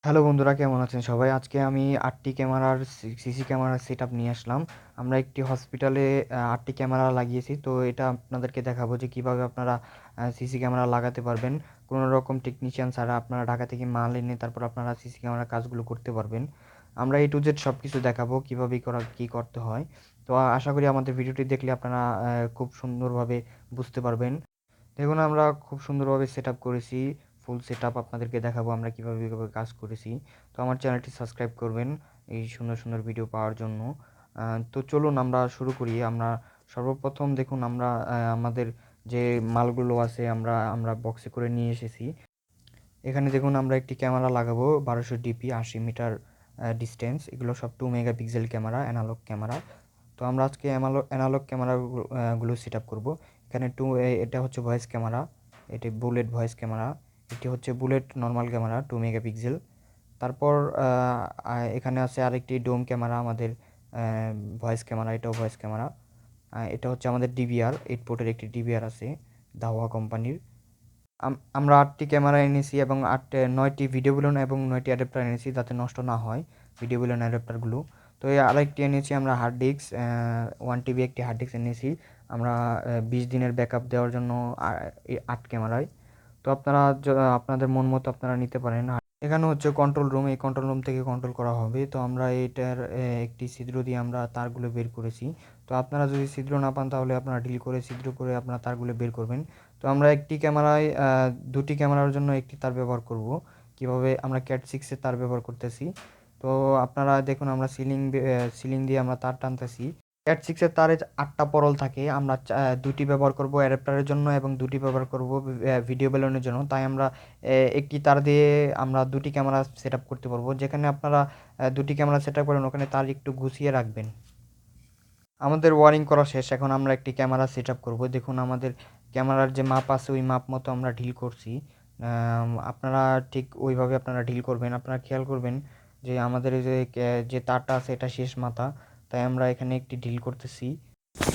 Hello বন্ধুরা, কেমন আছেন সবাই? আজকে আমি ৮টি ক্যামেরার সিসি ক্যামেরার সেটআপ নিয়ে আসলাম। আমরা একটি হসপিটালে ৮টি ক্যামেরা লাগিয়েছি। তো এটা আপনাদেরকে দেখাবো যে কীভাবে আপনারা সিসি ক্যামেরা লাগাতে পারবেন। কোনো রকম টেকনিশিয়ান ছাড়া আপনারা ঢাকা থেকে মাল এনে তারপর আপনারা সিসি ক্যামেরার কাজগুলো করতে পারবেন। আমরা A to Z সব কিছু দেখাবো কীভাবে কী করতে হয়। তো আশা করি আমাদের ভিডিওটি দেখলে আপনারা খুব সুন্দরভাবে বুঝতে পারবেন। দেখুন, আমরা খুব সুন্দরভাবে সেটআপ করেছি। ফুল সেটআপ আপনাদেরকে দেখাবো আমরা কীভাবে কাজ করেছি। তো আমার চ্যানেলটি সাবস্ক্রাইব করবেন এই সুন্দর সুন্দর ভিডিও পাওয়ার জন্য। তো চলুন আমরা শুরু করি। আমরা সর্বপ্রথম দেখুন আমরা আমাদের যে মালগুলো আছে আমরা বক্সে করে নিয়ে এসেছি। এখানে দেখুন আমরা একটি ক্যামেরা লাগাবো 1200 ডিপি 80 মিটার ডিস্টেন্স। এগুলো সব 2 মেগাপিক্সেল ক্যামেরা, অ্যানালগ ক্যামেরা। তো আমরা আজকে অ্যানালগ ক্যামেরাগুলো সেট আপ করবো। এখানে এটা হচ্ছে ভয়েস ক্যামেরা, এটি বুলেট ভয়েস ক্যামেরা, এটি হচ্ছে বুলেট নর্মাল ক্যামেরা 2 মেগাপিক্সেল। তারপর এখানে আছে আরেকটি ডোম ক্যামেরা আমাদের ভয়েস ক্যামেরা, এটাও ভয়েস ক্যামেরা। এটা হচ্ছে আমাদের ডিভিআর 8 পোর্টের একটি ডিভিআর আছে দাহুয়া কোম্পানির। আমরা 8টি ক্যামেরা এনেছি এবং 9টি ভিডিও বেলুন এবং 9টি অ্যাডাপ্টার এনেছি যাতে নষ্ট না হয় ভিডিও বেলুন অ্যাডাপ্টারগুলো। তো এই আরেকটি এনেছি আমরা হার্ড ডিস্ক, 1 টিবি একটি হার্ড ডিস্ক এনেছি আমরা 20 দিনের ব্যাকআপ দেওয়ার জন্য এই 8 ক্যামেরায়। তো আপনারা আপনাদের মন মতো আপনারা নিতে পারেন। এখানে হচ্ছে কন্ট্রোল রুম, এই কন্ট্রোল রুম থেকে কন্ট্রোল করা হবে। তো আমরা এটার একটি ছিদ্র দিয়ে আমরা তারগুলো বের করেছি। তো আপনারা যদি ছিদ্র না পান তাহলে আপনারা ঢিল করে ছিদ্র করে আপনারা তারগুলো বের করবেন। তো আমরা একটি ক্যামেরায় 2টি ক্যামেরার জন্য একটি তার ব্যবহার করব। কিভাবে আমরা CAT 6 এর তার ব্যবহার করতেছি। তো আপনারা দেখুন আমরা সিলিং দিয়ে আমরা তার টানতেছি। CAT 6 এর তারে 8টা পরল থাকে। আমরা 2টি ব্যবহার করব অ্যাডাপ্টারের জন্য এবং 2টি ব্যবহার করব ভিডিও বেলুনের জন্য। তাই আমরা একটি তার দিয়ে আমরা 2টি ক্যামেরা সেটআপ করতে পারবো। যেখানে আপনারা 2টি ক্যামেরা সেটআপ করেন ওখানে তার একটু গুছিয়ে রাখবেন। আমাদের ওয়ারিং করা শেষ। এখন আমরা একটি ক্যামেরা সেটআপ করব। দেখুন আমাদের ক্যামেরার যে মাপ আছে ওই মাপ মতো আমরা ঢিল করছি। আপনারা ঠিক ওইভাবে আপনারা ঢিল করবেন। আপনারা খেয়াল করবেন যে আমাদের এই যে তারটা আছে এটা শেষ মাথা। তাই আমরা এখানে একটি ঢিল করতেছি।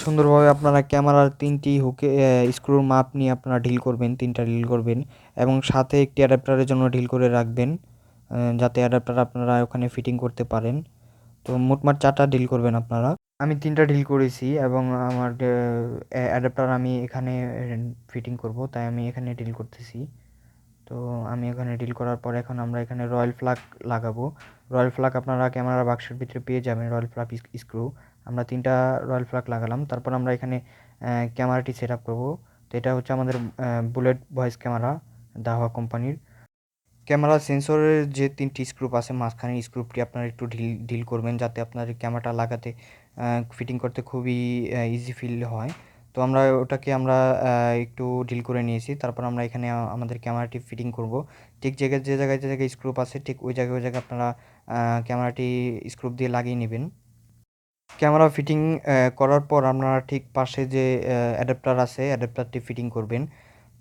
সুন্দরভাবে আপনারা ক্যামেরার 3টি হুকে স্ক্রুর মাপ নিয়ে আপনারা ঢিল করবেন, 3টা ঢিল করবেন এবং সাথে একটি অ্যাডাপ্টারের জন্য ঢিল করে রাখবেন যাতে অ্যাডাপ্টার আপনারা ওখানে ফিটিং করতে পারেন। তো মোটমাট 4টা ঢিল করবেন আপনারা। আমি 3টা ঢিল করেছি এবং আমার অ্যাডাপ্টার আমি এখানে ফিটিং করব, তাই আমি এখানে ঢিল করতেছি। তো আমি এখানে ডিল করার পর এখন আমরা এখানে রয়্যাল ফ্ল্যাগ লাগাবো। রয়্যাল ফ্ল্যাগ আপনারা ক্যামেরা বাক্সের ভিতরে পেয়ে যাবেন, রয়্যাল ফ্ল্যাগ স্ক্রু। আমরা 3টা রয়্যাল ফ্ল্যাগ লাগালাম। তারপর আমরা এখানে ক্যামেরাটি সেট আপ করবো। তো এটা হচ্ছে আমাদের বুলেট ভয়েস ক্যামেরা দাহুয়া কোম্পানির। ক্যামেরা সেন্সরের যে 3টি স্ক্রুপ আছে মাঝখানের স্ক্রুপটি আপনারা একটু ঢিল করবেন যাতে আপনার ক্যামেরাটা লাগাতে ফিটিং করতে খুবই ইজি ফিল হয়। তো আমরা ওটাকে একটু ঢিল করে নিয়েছি। তারপর আমরা এখানে আমাদের ক্যামেরাটি ফিটিং করব। ঠিক যে জায়গায় স্ক্রুপ আছে ঠিক ওই জায়গায় আপনারা ক্যামেরাটি স্ক্রুপ দিয়ে লাগিয়ে নেবেন। ক্যামেরা ফিটিং করার পর আপনারা ঠিক পাশে যে অ্যাডাপ্টার আছে অ্যাডাপ্টারটি ফিটিং করবেন।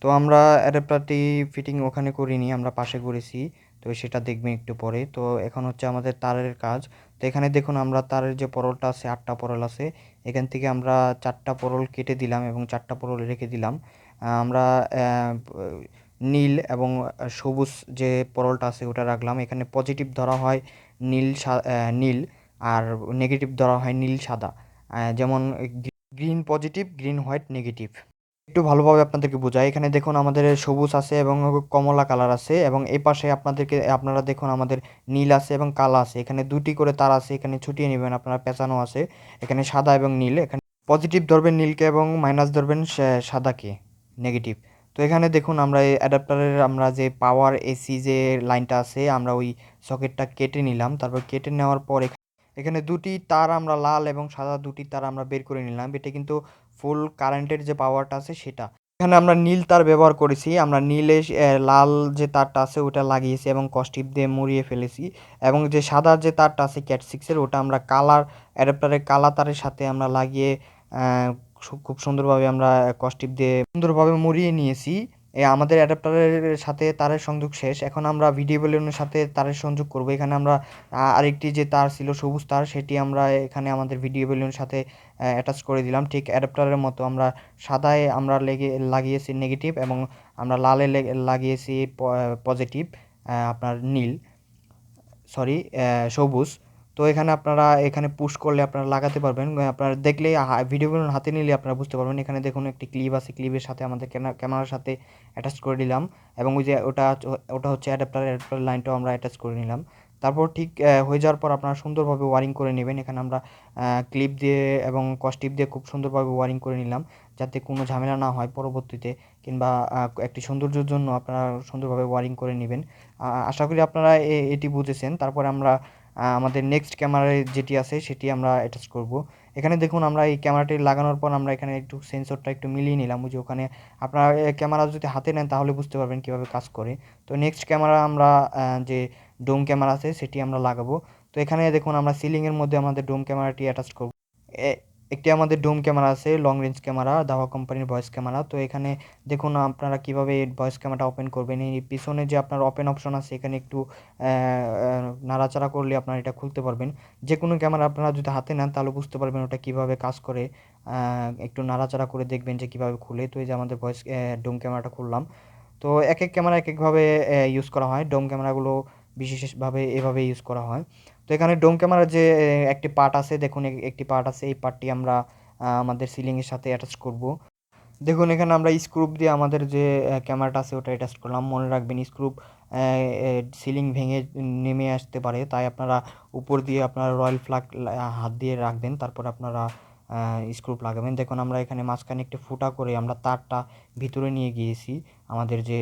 তো আমরা অ্যাডাপ্টারটি ফিটিং ওখানে করিনি, আমরা পাশে করেছি। তো সেটা দেখবেন একটু পরে। তো এখন হচ্ছে আমাদের তারের কাজ। তো এখানে দেখুন আমরা তারের যে পরলটা আছে 8টা পরল আছে। এখান থেকে আমরা 4টা পরল কেটে দিলাম এবং 4টা পরল রেখে দিলাম। আমরা নীল এবং সবুজ যে পরলটা আছে ওটা রাখলাম। এখানে পজিটিভ ধরা হয় নীল আর নেগেটিভ ধরা হয় নীল সাদা। যেমন green positive, green white negative. একটু ভালোভাবে আপনাদেরকে বোঝাই। এখানে দেখুন আমাদের সবুজ আছে এবং কমলা কালার আছে এবং এই পাশে আপনারা দেখুন আমাদের নীল আছে এবং কালা আছে। এখানে 2টি করে তার আছে, এখানে ছুটিয়ে নেবেন আপনারা, পেঁচানো আছে। এখানে সাদা এবং নীল, এখানে পজিটিভ ধরবেন নীলকে এবং মাইনাস ধরবেন সাদাকে, নেগেটিভ। তো এখানে দেখুন আমরা এই অ্যাডাপ্টারের আমরা যে পাওয়ার এসি যে লাইনটা আছে আমরা ওই সকেটটা কেটে নিলাম। তারপর কেটে নেওয়ার পর এখানে 2টি তার আমরা লাল এবং সাদা 2টি তার আমরা বের করে নিলাম। এটা কিন্তু ফুল কারেন্টের যে পাওয়ারটা আছে সেটা। এখানে আমরা নীল তার ব্যবহার করেছি। আমরা লাল যে তারটা আছে ওটা লাগিয়েছি এবং কসটিপ দিয়ে মুড়িয়ে ফেলেছি এবং যে সাদা যে তারটা আছে CAT 6 এর ওটা আমরা অ্যাডাপ্টারের কালা তারের সাথে আমরা লাগিয়ে খুব সুন্দরভাবে আমরা কসটিপ দিয়ে সুন্দরভাবে মুড়িয়ে নিয়েছি। আমাদের অ্যাডাপ্টারের সাথে তারের সংযোগ শেষ। এখন আমরা ভিডিও বেলুনের সাথে তারের সংযোগ করব। এখানে আমরা আরেকটি যে তার ছিল সবুজ তার সেটি আমরা এখানে আমাদের ভিডিও বেলুনের সাথে অ্যাটাচ করে দিলাম। ঠিক অ্যাডাপ্টারের মতো আমরা সাদায় আমরা লাগিয়েছি নেগেটিভ এবং আমরা লালে লাগিয়েছি পজিটিভ, আপনার নীল। সরি সবুজ। তো এখানে আপনারা এখানে পুশ করলে আপনারা লাগাতে পারবেন। আপনারা দেখলেই ভিডিওগুলো হাতে নিলে আপনারা বুঝতে পারবেন। এখানে দেখুন একটি ক্লিপ আছে, ক্লিপের সাথে আমাদের ক্যামেরার সাথে অ্যাটাচ করে দিলাম, এবং ওই যে ওটা হচ্ছে অ্যাডাপ্টার লাইনটাও আমরা অ্যাটাচ করে নিলাম। তারপর ঠিক হয়ে যাওয়ার পর আপনারা সুন্দরভাবে ওয়ারিং করে নেবেন। এখানে আমরা ক্লিপ দিয়ে এবং কসটিপ দিয়ে খুব সুন্দরভাবে ওয়ারিং করে নিলাম, যাতে কোনো ঝামেলা না হয় পরবর্তীতে, কিংবা একটি সৌন্দর্যের জন্য আপনারা সুন্দরভাবে ওয়ারিং করে নেবেন। আশা করি আপনারা এটি বুঝেছেন। তারপরে আমরা আমাদের নেক্সট ক্যামেরায় যেটি আছে সেটি আমরা অ্যাটাচ করব। এখানে দেখুন আমরা এই ক্যামেরাটি লাগানোর পর আমরা এখানে একটু সেন্সরটা একটু মিলিয়ে নিলাম। ওই যে ওখানে আপনারা ক্যামেরা যদি হাতে নেন তাহলে বুঝতে পারবেন কীভাবে কাজ করে। তো নেক্সট ক্যামেরা আমরা যে ডোম ক্যামেরা আছে সেটি আমরা লাগাবো। তো এখানে দেখুন আমরা সিলিংয়ের মধ্যে আমাদের ডোম ক্যামেরাটি অ্যাটাচ করব। একটি আমাদের ডোম ক্যামেরা আছে, লং রেঞ্জ ক্যামেরা, দাহুয়া কোম্পানির ভয়েস ক্যামেরা। তো এখানে দেখুন আপনারা কিভাবে এই ভয়েস ক্যামেরাটা ওপেন করবেন। এই পিছনে যে আপনার ওপেন অপশন আছে, এখানে একটু নাড়াচাড়া করলে আপনারা এটা খুলতে পারবেন। যে কোনো ক্যামেরা আপনারা যদি হাতে নেন তাহলে বুঝতে পারবেন ওটা কিভাবে কাজ করে। একটু নাড়াচাড়া করে দেখবেন যে কিভাবে খুলে। তো এই যে আমাদের ভয়েস ডোম ক্যামেরাটা খুললাম। তো এক এক ক্যামেরা এক একভাবে ইউজ করা হয়। ডোম ক্যামেরাগুলো বিশেষভাবে এভাবে ইউজ করা হয়। তো এখানে ডোম ক্যামেরার যে একটি পার্ট আছে, দেখুন একটি পার্ট আছে, এই পার্টটি আমরা আমাদের সিলিংয়ের সাথে অ্যাটাচ করব। দেখুন এখানে আমরা স্ক্রুপ দিয়ে আমাদের যে ক্যামেরাটা আছে ওটা অ্যাটাচ করলাম। মনে রাখবেন স্ক্রুপ সিলিং ভেঙে নেমে আসতে পারে, তাই আপনারা উপর দিয়ে আপনারা রয়্যাল ফ্লাগ হাত দিয়ে রাখবেন, তারপর আপনারা স্ক্রুপ লাগাবেন। দেখুন আমরা এখানে মাঝখানে একটি ফুটা করে আমরা তারটা ভিতরে নিয়ে গিয়েছি। আমাদের যে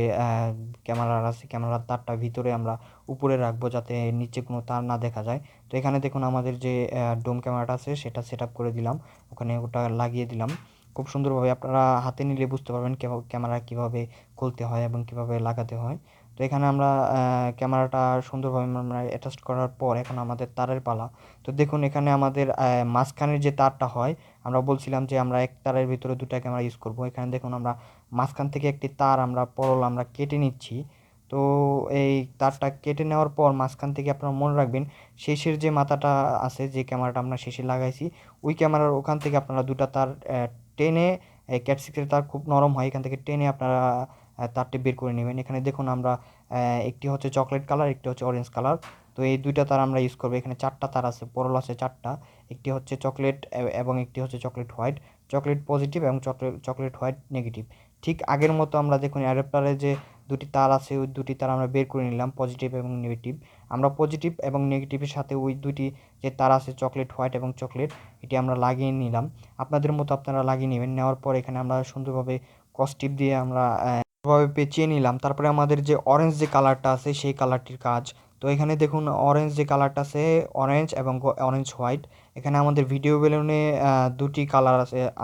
ক্যামেরার আছে, ক্যামেরার তারটা ভিতরে আমরা উপরে রাখবো, যাতে নিচে কোনো তার না দেখা যায়। তো এখানে দেখুন আমাদের যে ডোম ক্যামেরাটা আছে সেটা সেট আপ করে দিলাম, ওখানে ওটা লাগিয়ে দিলাম। খুব সুন্দরভাবে আপনারা হাতে নিলে বুঝতে পারবেন ক্যামেরা কীভাবে খুলতে হয় এবং কীভাবে লাগাতে হয়। তো এখানে আমরা ক্যামেরাটা সুন্দরভাবে আমরা অ্যাটাচ করার পর এখন আমাদের তারের পালা। তো দেখুন এখানে আমাদের মাঝখানের যে তারটা হয়, আমরা বলছিলাম যে আমরা এক তারের ভিতরে দুটা ক্যামেরা ইউজ করব। এখানে দেখুন আমরা মাঝখান থেকে একটি তার আমরা আমরা কেটে নিচ্ছি। তো এই তারটা কেটে নেওয়ার পর মাঝখান থেকে আপনারা মনে রাখবেন শেষের যে মাথাটা আছে, যে ক্যামেরাটা আমরা শেষে লাগাইছি, ওই ক্যামেরার ওখান থেকে আপনারা দুটা তার টেনে, ক্যাপসিকের তার খুব নরম হয়, এখান থেকে টেনে আপনারা তারটি বের করে নেবেন। এখানে দেখুন আমরা একটি হচ্ছে চকলেট কালার, একটি হচ্ছে অরেঞ্জ কালার। তো এই দুইটা তার আমরা ইউজ করবো। এখানে চারটা তার আছে, পরল আছে চারটা। একটি হচ্ছে চকলেট এবং একটি হচ্ছে চকলেট হোয়াইট, চকলেট পজিটিভ এবং চকলেট হোয়াইট নেগেটিভ। ঠিক আগের মতো আমরা দেখুন অ্যাডাপ্টারে যে দুটি তার আছে ওই দুটি তার আমরা বের করে নিলাম, পজিটিভ এবং নেগেটিভ। আমরা পজিটিভ এবং নেগেটিভের সাথে ওই দুটি যে তার আছে চকলেট হোয়াইট এবং চকলেট, এটি আমরা লাগিয়ে নিলাম। আপনাদের মতো আপনারা লাগিয়ে নেবেন। নেওয়ার পর এখানে আমরা সুন্দরভাবে কসটিপ দিয়ে আমরা ভাবে পেঁচিয়ে নিলাম। তারপরে আমাদের যে অরেঞ্জ যে কালারটা আছে সেই কালারটির কাজ। তো এখানে দেখুন অরেঞ্জ যে কালারটা আছে, অরেঞ্জ এবং অরেঞ্জ হোয়াইট। এখানে আমাদের ভিডিও বেলুনে দুটি কালার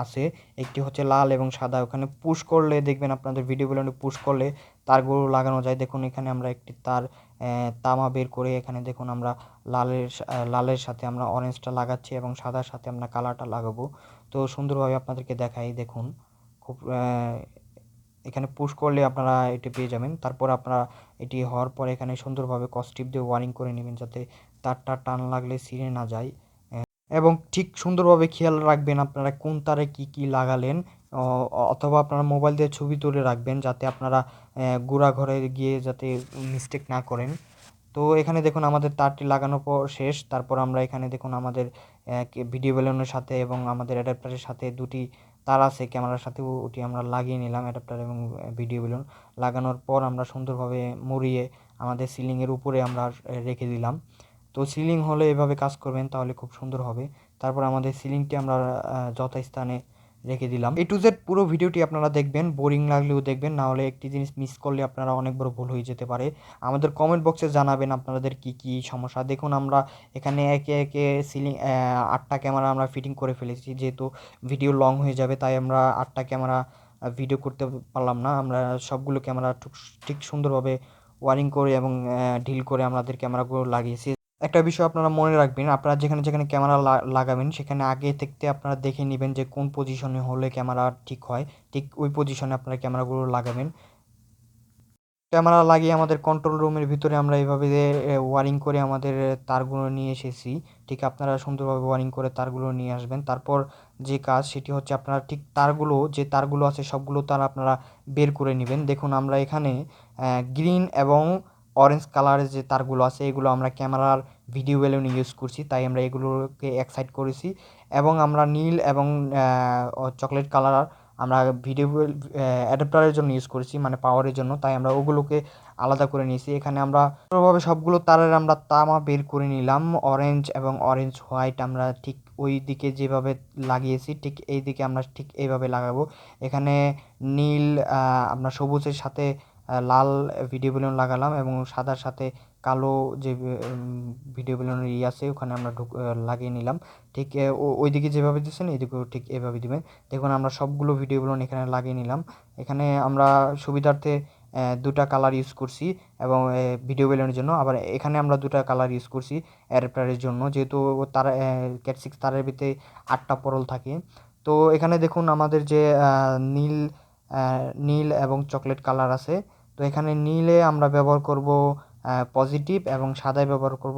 আছে, একটি হচ্ছে লাল এবং সাদা। ওখানে পুশ করলে দেখবেন আপনাদের ভিডিও বেলুনে পুশ করলে তারগুলো লাগানো যায়। দেখুন এখানে আমরা একটি তার তামা বের করে এখানে দেখুন আমরা লালের সাথে আমরা অরেঞ্জটা লাগাচ্ছি এবং সাদার সাথে আমরা কালারটা লাগাবো। তো সুন্দরভাবে আপনাদেরকে দেখাই, দেখুন খুব এখানে পুশ করলে আপনারা এটি পেয়ে যাবেন। তারপর আপনারা এটি হওয়ার পর এখানে সুন্দরভাবে কসটিপ দিয়ে ওয়ারিং করে নেবেন, যাতে তারটা টান লাগলে ছিঁড়ে না যায়। এবং ঠিক সুন্দরভাবে খেয়াল রাখবেন আপনারা কোন তারে কি লাগালেন, অথবা আপনারা মোবাইল দিয়ে ছবি তুলে রাখবেন, যাতে আপনারা গুঁড়া ঘরে গিয়ে যাতে মিস্টেক না করেন। তো এখানে দেখুন আমাদের তারটি লাগানোর পর শেষ। তারপর আমরা এখানে দেখুন আমাদের ভিডিও বেলুনের সাথে এবং আমাদের অ্যাডাপ্টারের সাথে দুটি তার আছে ক্যামেরার সাথে, ওটি আমরা লাগিয়ে নিলাম। অ্যাডাপ্টার এবং ভিডিও বেলুন লাগানোর পর আমরা সুন্দরভাবে মুড়িয়ে আমাদের সিলিংয়ের উপরে আমরা রেখে দিলাম। তো সিলিং হলে এভাবে কাজ করবেন, তাহলে খুব সুন্দর হবে। তারপর আমাদের সিলিংটি আমরা যথাস্থানে রেখে দিলাম। A to Z পুরো ভিডিওটি আপনারা দেখবেন, বোরিং লাগলেও দেখবেন, না হলে একটি জিনিস মিস করলে আপনারা অনেক বড় ভুল হয়ে যেতে পারে। আমাদের কমেন্ট বক্সে জানাবেন আপনাদের কি সমস্যা। দেখুন আমরা এখানে একে একে সিলিং 8টা ক্যামেরা আমরা ফিটিং করে ফেলেছি। যেহেতু ভিডিও লং হয়ে যাবে তাই আমরা 8টা ক্যামেরা ভিডিও করতে পারলাম না। আমরা সবগুলো ক্যামেরা ঠিক সুন্দরভাবে ওয়ারিং করে এবং ঢিল করে আমাদের ক্যামেরাগুলো লাগিয়েছি। একটা বিষয় আপনারা মনে রাখবেন, আপনারা যেখানে যেখানে ক্যামেরা লাগাবেন সেখানে আগে থেকে আপনারা দেখে নেবেন যে কোন পজিশনে হলে ক্যামেরা ঠিক হয়, ঠিক ওই পজিশনে আপনারা ক্যামেরাগুলো লাগাবেন। ক্যামেরা লাগিয়ে আমাদের কন্ট্রোল রুমের ভিতরে আমরা এইভাবে ওয়ারিং করে আমাদের তারগুলো নিয়ে এসেছি। ঠিক আপনারা সুন্দরভাবে ওয়ারিং করে তারগুলো নিয়ে আসবেন। তারপর যে কাজ সেটি হচ্ছে আপনারা ঠিক যে তারগুলো আছে সবগুলো তার আপনারা বের করে নেবেন। দেখুন আমরা এখানে গ্রিন এবং অরেঞ্জ কালারের যে তারগুলো আছে এগুলো আমরা ক্যামেরার ভিডিও বেলুন ইউজ করছি, তাই আমরা এগুলোকে এক সাইড করেছি। এবং আমরা নীল এবং চকলেট কালার আমরা ভিডিও অ্যাডাপ্টারের জন্য ইউজ করেছি, মানে পাওয়ারের জন্য, তাই আমরা ওগুলোকে আলাদা করে নিয়েছি। এখানে আমরা পুরোভাবে সবগুলো তারের আমরা তামা বের করে নিলাম। অরেঞ্জ এবং অরেঞ্জ হোয়াইট আমরা ঠিক ওই দিকে যেভাবে লাগিয়েছি ঠিক এই দিকে আমরা ঠিক এইভাবে লাগাবো। এখানে নীল আমরা সবুজের সাথে লাল ভিডিও বেলুন লাগালাম এবং সাদার সাথে কালো যে ভিডিও বেলুনের আছে ওখানে আমরা লাগিয়ে নিলাম। ঠিক ওই দিকে যেভাবে দিচ্ছেন এদিকেও ঠিক এভাবে দিবেন। দেখুন আমরা সবগুলো ভিডিও বেলুন এখানে লাগিয়ে নিলাম। এখানে আমরা সুবিধার্থে দুটা কালার ইউজ করছি এবং ভিডিও বেলুনের জন্য। আবার এখানে আমরা দুটা কালার ইউজ করছি অ্যাডাপ্টারের জন্য, যেহেতু তার ক্যাট 6 তারের ভিতরে 8টা পরল থাকে। তো এখানে দেখুন আমাদের যে নীল এবং চকলেট কালার আছে। তো এখানে নীলে আমরা ব্যবহার করব পজিটিভ এবং সাদায় ব্যবহার করব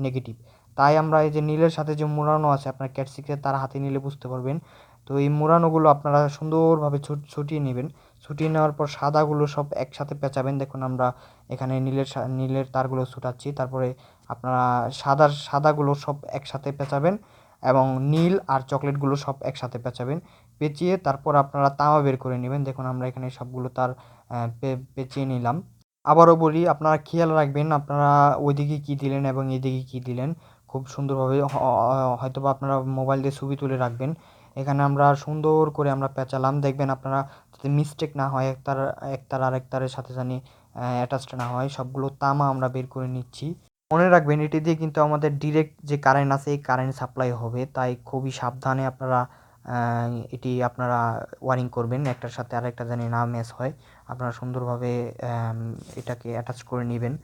নেগেটিভ। তাই আমরা এই যে নীলের সাথে যে মোড়ানো আছে আপনার ক্যাট 6 তার হাতে নিলে বুঝতে পারবেন। তো এই মোড়ানোগুলো আপনারা সুন্দরভাবে ছুটিয়ে নেবেন। ছুটিয়ে নেওয়ার পর সাদাগুলো সব একসাথে পেঁচাবেন। দেখুন আমরা এখানে নীলের তারগুলো ছুটাচ্ছি, তারপরে আপনারা সাদাগুলো সব একসাথে পেঁচাবেন এবং নীল আর চকলেটগুলো সব একসাথে পেঁচাবেন। পেঁচিয়ে তারপর আপনারা তামা বের করে নেবেন। দেখুন আমরা এখানে সবগুলো তার পেঁচিয়ে নিলাম। আবারও বলি, আপনারা খেয়াল রাখবেন আপনারা ওইদিকে কী দিলেন এবং এদিকে কী দিলেন, খুব সুন্দরভাবে হয়তোবা আপনারা মোবাইল দিয়ে ছবি তুলে রাখবেন। এখানে আমরা সুন্দর করে আমরা পেঁচালাম, দেখবেন আপনারা যাতে মিস্টেক না হয়, এক তার আরেক তারের সাথে জানি অ্যাটাচড না হয়। সবগুলো তামা আমরা বের করে নিচ্ছি। মনে রাখবেন এটি দিয়ে কিন্তু আমাদের ডিরেক্ট যে কারেন্ট আছে এই কারেন্ট সাপ্লাই হবে, তাই খুবই সাবধানে আপনারা এটি আপনারা ওয়ারিং করবেন, একটার সাথে আরেকটা জানি না ম্যাচ হয়। আপনারা সুন্দরভাবে এটাকে অ্যাটাচ করে নেবেন।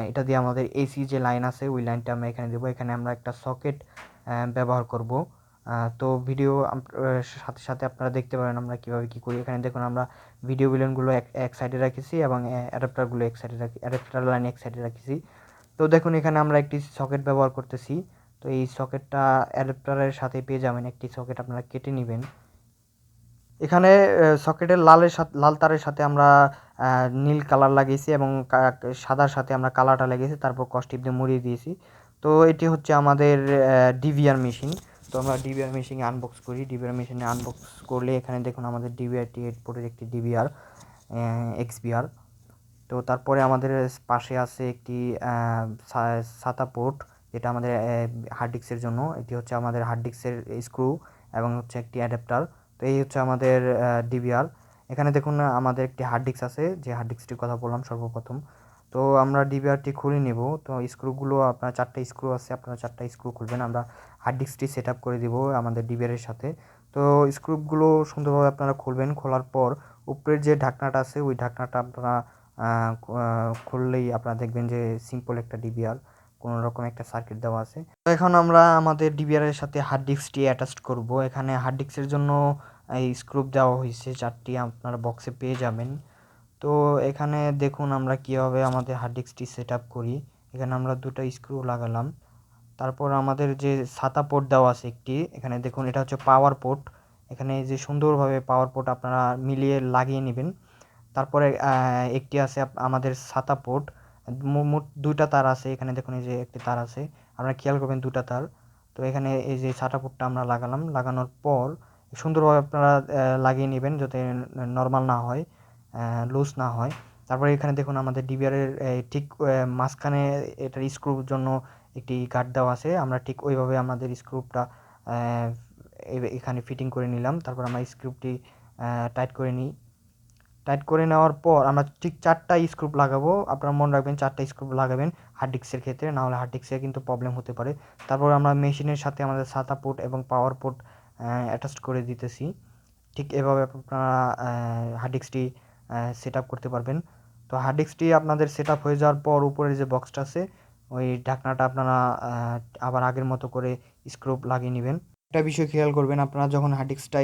এটা দিয়ে আমাদের এসি যে লাইন আছে ওই লাইনটা আমরা এখানে দেবো। এখানে আমরা একটা সকেট ব্যবহার করব। তো ভিডিও সাথে সাথে আপনারা দেখতে পারেন আমরা কীভাবে কী করি। এখানে দেখুন আমরা ভিডিও বিলনগুলো এক সাইডে রাখেছি এবং অ্যাডাপ্টারগুলো এক সাইডে অ্যাডাপ্টার লাইন এক সাইডে রেখেছি। তো দেখুন এখানে আমরা একটি সকেট ব্যবহার করতেছি। তো এই সকেটটা অ্যাডাপ্টারের সাথে পেয়ে যাবেন, একটি সকেট আপনারা কেটে নেবেন। এখানে সকেটের লাল তারের সাথে আমরা নীল কালার লাগিয়েছি এবং সাদার সাথে আমরা কালারটা লাগিয়েছি, তারপর কস্টিপ দিয়ে মুড়িয়ে দিয়েছি। তো এটি হচ্ছে আমাদের ডিভিআর মেশিন। তো আমরা ডিভিআর মেশিনে আনবক্স করি। ডিভিআর মেশিনে আনবক্স করলে এখানে দেখুন আমাদের ডিভিআর পোর্টের একটি ডিভিআর এক্সবিআর। তো তারপরে আমাদের পাশে আছে একটি সাতা পোর্ট, যেটা আমাদের হার্ড ডিস্কের জন্য। এটি হচ্ছে আমাদের হার্ড ডিস্কের স্ক্রু এবং হচ্ছে একটি অ্যাডাপ্টার। তো এই হচ্ছে আমাদের ডিভিআর। এখানে দেখুন আমাদের একটি হার্ড ডিস্ক আছে, যে হার্ড ডিস্কটির কথা বললাম সর্বপ্রথম। তো আমরা ডিভিআরটি খুলে নেব। তো স্ক্রুগুলো আপনার 4টা স্ক্রু আছে, আপনারা 4টা স্ক্রু খুলবেন। আমরা হার্ড ডিস্কটি সেট আপ করে দিব আমাদের ডিভিআরের সাথে। তো স্ক্রুগুলো সুন্দরভাবে আপনারা খুলবেন। খোলার পর উপরের যে ঢাকনাটা আছে ওই ঢাকনাটা আপনারা খুললেই আপনারা দেখবেন যে সিম্পল একটা ডিভিআর, কোনো রকম একটা সার্কিট দেওয়া আছে। তো এখন আমরা আমাদের ডিভিআরের সাথে হার্ড ডিস্কটি অ্যাটাচ করব। এখানে হার্ড ডিস্কের জন্য এই স্ক্রু দেওয়া হয়েছে 4টি, আপনারা বক্সে পেয়ে যাবেন। তো এখানে দেখুন আমরা কীভাবে আমাদের হার্ড ডিস্কটি সেট আপ করি। এখানে আমরা 2টা স্ক্রু লাগালাম। তারপর আমাদের যে সাতা পোর্ট দেওয়া আছে একটি, এখানে দেখুন এটা হচ্ছে পাওয়ার পোর্ট। এখানে যে সুন্দরভাবে পাওয়ার পোর্ট আপনারা মিলিয়ে লাগিয়ে নেবেন। তারপরে একটি আছে আমাদের সাতা পোর্ট। মোট 2টা তার আছে। এখানে দেখুন এই যে একটি তার আছে, আপনারা খেয়াল করবেন 2টা তার। তো এখানে এই যে সাতা পোর্টটা আমরা লাগালাম। লাগানোর পর সুন্দরভাবে আপনারা লাগিয়ে নেবেন যাতে নর্মাল না হয়, লুজ না হয়। তারপরে এখানে দেখুন আমাদের ডিভিআরের ঠিক মাঝখানে এটার স্ক্রুর জন্য একটি গার্ড দেওয়া আছে। আমরা ঠিক ওইভাবে আমাদের স্ক্রুটা এখানে ফিটিং করে নিলাম। তারপর আমরা স্ক্রুটি টাইট করে নিই। টাইট করে নেওয়ার পর আমরা ঠিক 4টা স্ক্রু লাগাবো। আপনারা মনে রাখবেন 4টা স্ক্রু লাগাবেন হার্ড ডিস্কের ক্ষেত্রে, না হলে হার্ড ডিস্কের কিন্তু প্রবলেম হতে পারে। তারপর আমরা মেশিনের সাথে আমাদের সাতা পোর্ট এবং পাওয়ার পোর্ট অ্যাটাচ করে দিতেছি। ঠিক এভাবে আপনারা হার্ড ডিস্কটি সেট আপ করতে পারবেন। তো হার্ড ডিস্কটি আপনাদের সেট আপ হয়ে যাওয়ার পর উপরে যে বক্সটা আছে ওই ঢাকনাটা আপনারা আবার আগের মতো করে স্ক্রু লাগিয়ে নেবেন। একটা বিষয় খেয়াল করবেন, আপনারা যখন হার্ড ডিস্কটা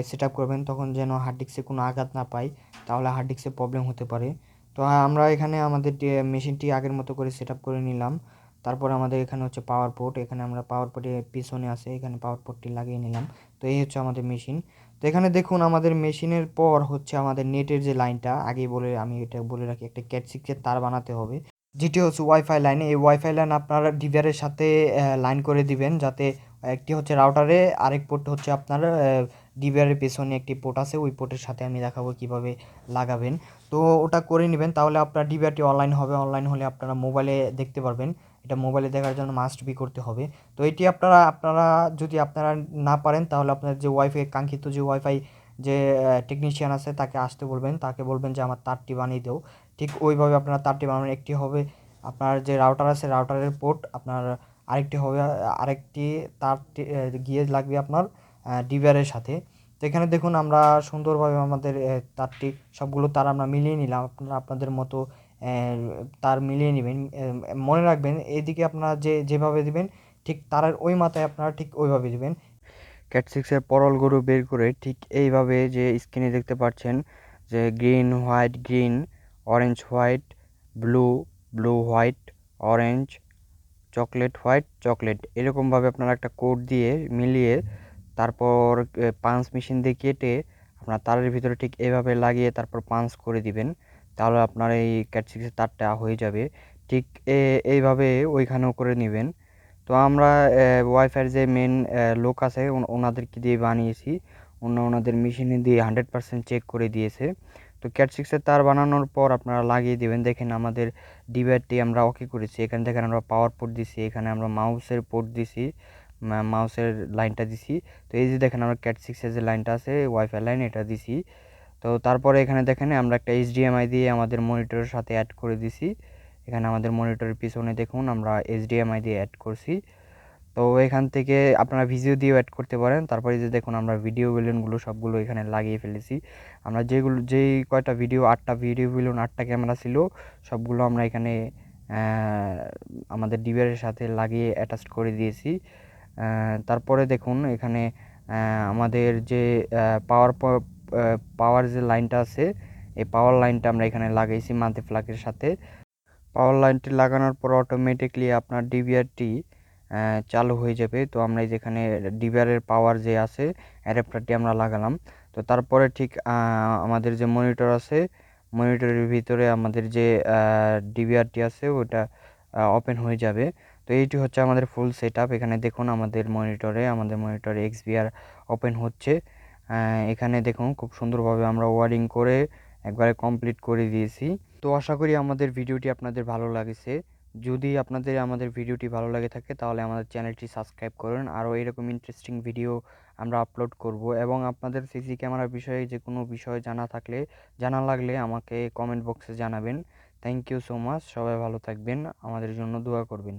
সেট আপ করবেন তখন যেন হার্ড ডিস্কে কোনো আঘাত না পায়, তাহলে হার্ড ডিস্কে প্রবলেম হতে পারে। তো আমরা এখানে আমাদের মেশিনটি আগের মতো করে সেট আপ করে নিলাম। তারপর আমাদের এখানে হচ্ছে পাওয়ার পোর্ট। এখানে আমরা পাওয়ার পোর্টের পিছনে আছে, এখানে পাওয়ার পোর্টটি লাগিয়ে নিলাম। তো এই হচ্ছে আমাদের মেশিন। তো এখানে দেখুন আমাদের মেশিনের পর হচ্ছে আমাদের নেটের যে লাইনটা, আগেই আমি এটা বলে রাখি, একটা ক্যাট 6 তার বানাতে হবে। যেটি হচ্ছে ওয়াইফাই লাইন। এই ওয়াইফাই লাইন আপনার ডিভিআরের সাথে লাইন করে দিবেন, যাতে একটি হচ্ছে রাউটারে, আরেক পোর্ট হচ্ছে আপনার ডিভিআরের পেছনে একটি পোর্ট আছে, ওই পোর্টের সাথে আমি দেখাবো কিভাবে লাগাবেন। তো ওটা করে নেবেন, তাহলে আপনার ডিভিআরটি অনলাইন হবে। অনলাইন হলে আপনারা মোবাইলে দেখতে পারবেন। এটা মোবাইলে দেখার জন্য মাস্ট বি করতে হবে। তো এটি আপনারা আপনারা যদি আপনারা না পারেন, তাহলে আপনার যে ওয়াইফাই কাঙ্ক্ষিত যে ওয়াইফাই যে টেকনিশিয়ান আছে তাকে আসতে বলবেন, তাকে বলবেন যে আমার তারটি বানিয়ে দাও। ঠিক ওইভাবে আপনারা তারটি বানাবেন। একটি হবে আপনার যে রাউটার আছে রাউটারের পোর্ট, আপনার আরেকটি হবে আরেকটি তার গিয়ে লাগবে আপনার ডিভিআরের সাথে। তো এখানে দেখুন আমরা সুন্দরভাবে আমাদের তারটি সবগুলো তার আমরা মিলিয়ে নিলাম। আপনারা আপনাদের মতো তার মিলিয়ে নেবেন। মনে রাখবেন এদিকে আপনারা যেভাবে দিবেন ঠিক তারের ওই মাথায় আপনারা ঠিক ওইভাবে দিবেন। ক্যাট সিক্সের পরলগুলো বের করে ঠিক এইভাবে যে স্ক্রিনে দেখতে পাচ্ছেন যে green white green, orange white, blue blue white, orange, chocolate white chocolate, এরকমভাবে আপনারা একটা কোড দিয়ে মিলিয়ে তারপর পাঞ্চ মেশিন দিয়ে কেটে আপনার তারের ভিতরে ঠিক এভাবে লাগিয়ে তারপর পাঞ্চ করে দিবেন। তাহলে আপনার এই ক্যাট সিক্সের তারটা হয়ে যাবে। ঠিক এইভাবে ওইখানেও করে নেবেন। তো আমরা ওয়াইফাইয়ের যে মেন লোক আছে ওনাদেরকে দিয়ে বানিয়েছি। ওনাদের মেশিনে দিয়ে 100% চেক করে দিয়েছে। তো ক্যাট সিক্সের তার বানানোর পর আপনারা লাগিয়ে দেবেন। দেখেন আমাদের ডিভাইসটি আমরা ওকে করেছি। এখানে দেখেন আমরা পাওয়ার পোর্ট দিছি, এখানে আমরা মাউসের পোর্ট দিছি, মাউসের লাইনটা দিছি। তো এই যে দেখেন আমরা ক্যাট সিক্সের যে লাইনটা আছে ওয়াইফাই লাইন এটা দিছি। তো তারপরে এখানে দেখেন আমরা একটা এইচডিএমআই দিয়ে আমাদের মনিটরের সাথে অ্যাড করে দিছি। এখানে আমাদের মনিটরের পিছনে দেখুন আমরা এইচডিএমআই দিয়ে অ্যাড করছি। তো এখান থেকে আপনারা ভিডিও দিয়েও অ্যাড করতে পারেন। তারপরে যে দেখুন আমরা ভিডিও বেলুনগুলো সবগুলো এখানে লাগিয়ে ফেলেছি। আমরা যেই কয়টা ভিডিও 8টা ভিডিও বেলুন 8টা ক্যামেরা ছিল সবগুলো আমরা এখানে আমাদের ডিভাইসের সাথে লাগিয়ে অ্যাটাচ করে দিয়েছি। তারপরে দেখুন এখানে আমাদের যে পাওয়ার পাওয়ার যে লাইনটা আছে এই পাওয়ার লাইনটা আমরা এখানে লাগাইছি মাল্টিপ্লাগের সাথে। পাওয়ার লাইনটি লাগানোর পর অটোমেটিকলি আপনার ডিভিআরটি চালু হয়ে যাবে। তো আমরা যেখানে ডিভিআরের পাওয়ার যে আছে অ্যাডাপ্টারটি আমরা লাগালাম। তো তারপরে ঠিক আমাদের যে মনিটর আছে মনিটরের ভিতরে আমাদের যে ডিভিআরটি আছে ওটা ওপেন হয়ে যাবে। তো এইটি হচ্ছে আমাদের ফুল সেটআপ। এখানে দেখুন আমাদের মনিটরে এক্সবিআর ওপেন হচ্ছে। এখানে দেখুন খুব সুন্দরভাবে আমরা ওয়ারিং করে একবারে কমপ্লিট করে দিয়েছি। তো আশা করি আমাদের ভিডিওটি আপনাদের ভালো লাগছে। যদি আপনাদের আমাদের ভিডিওটি ভালো লাগে থাকে তাহলে আমাদের চ্যানেলটি সাবস্ক্রাইব করুন। আরও এরকম ইন্টারেস্টিং ভিডিও আমরা আপলোড করব, এবং আপনাদের সিসি ক্যামেরার বিষয়ে যে কোনো বিষয় জানা লাগলে আমাকে কমেন্ট বক্সে জানাবেন। Thank you so much. সবাই ভালো থাকবেন, আমাদের জন্য দোয়া করবেন।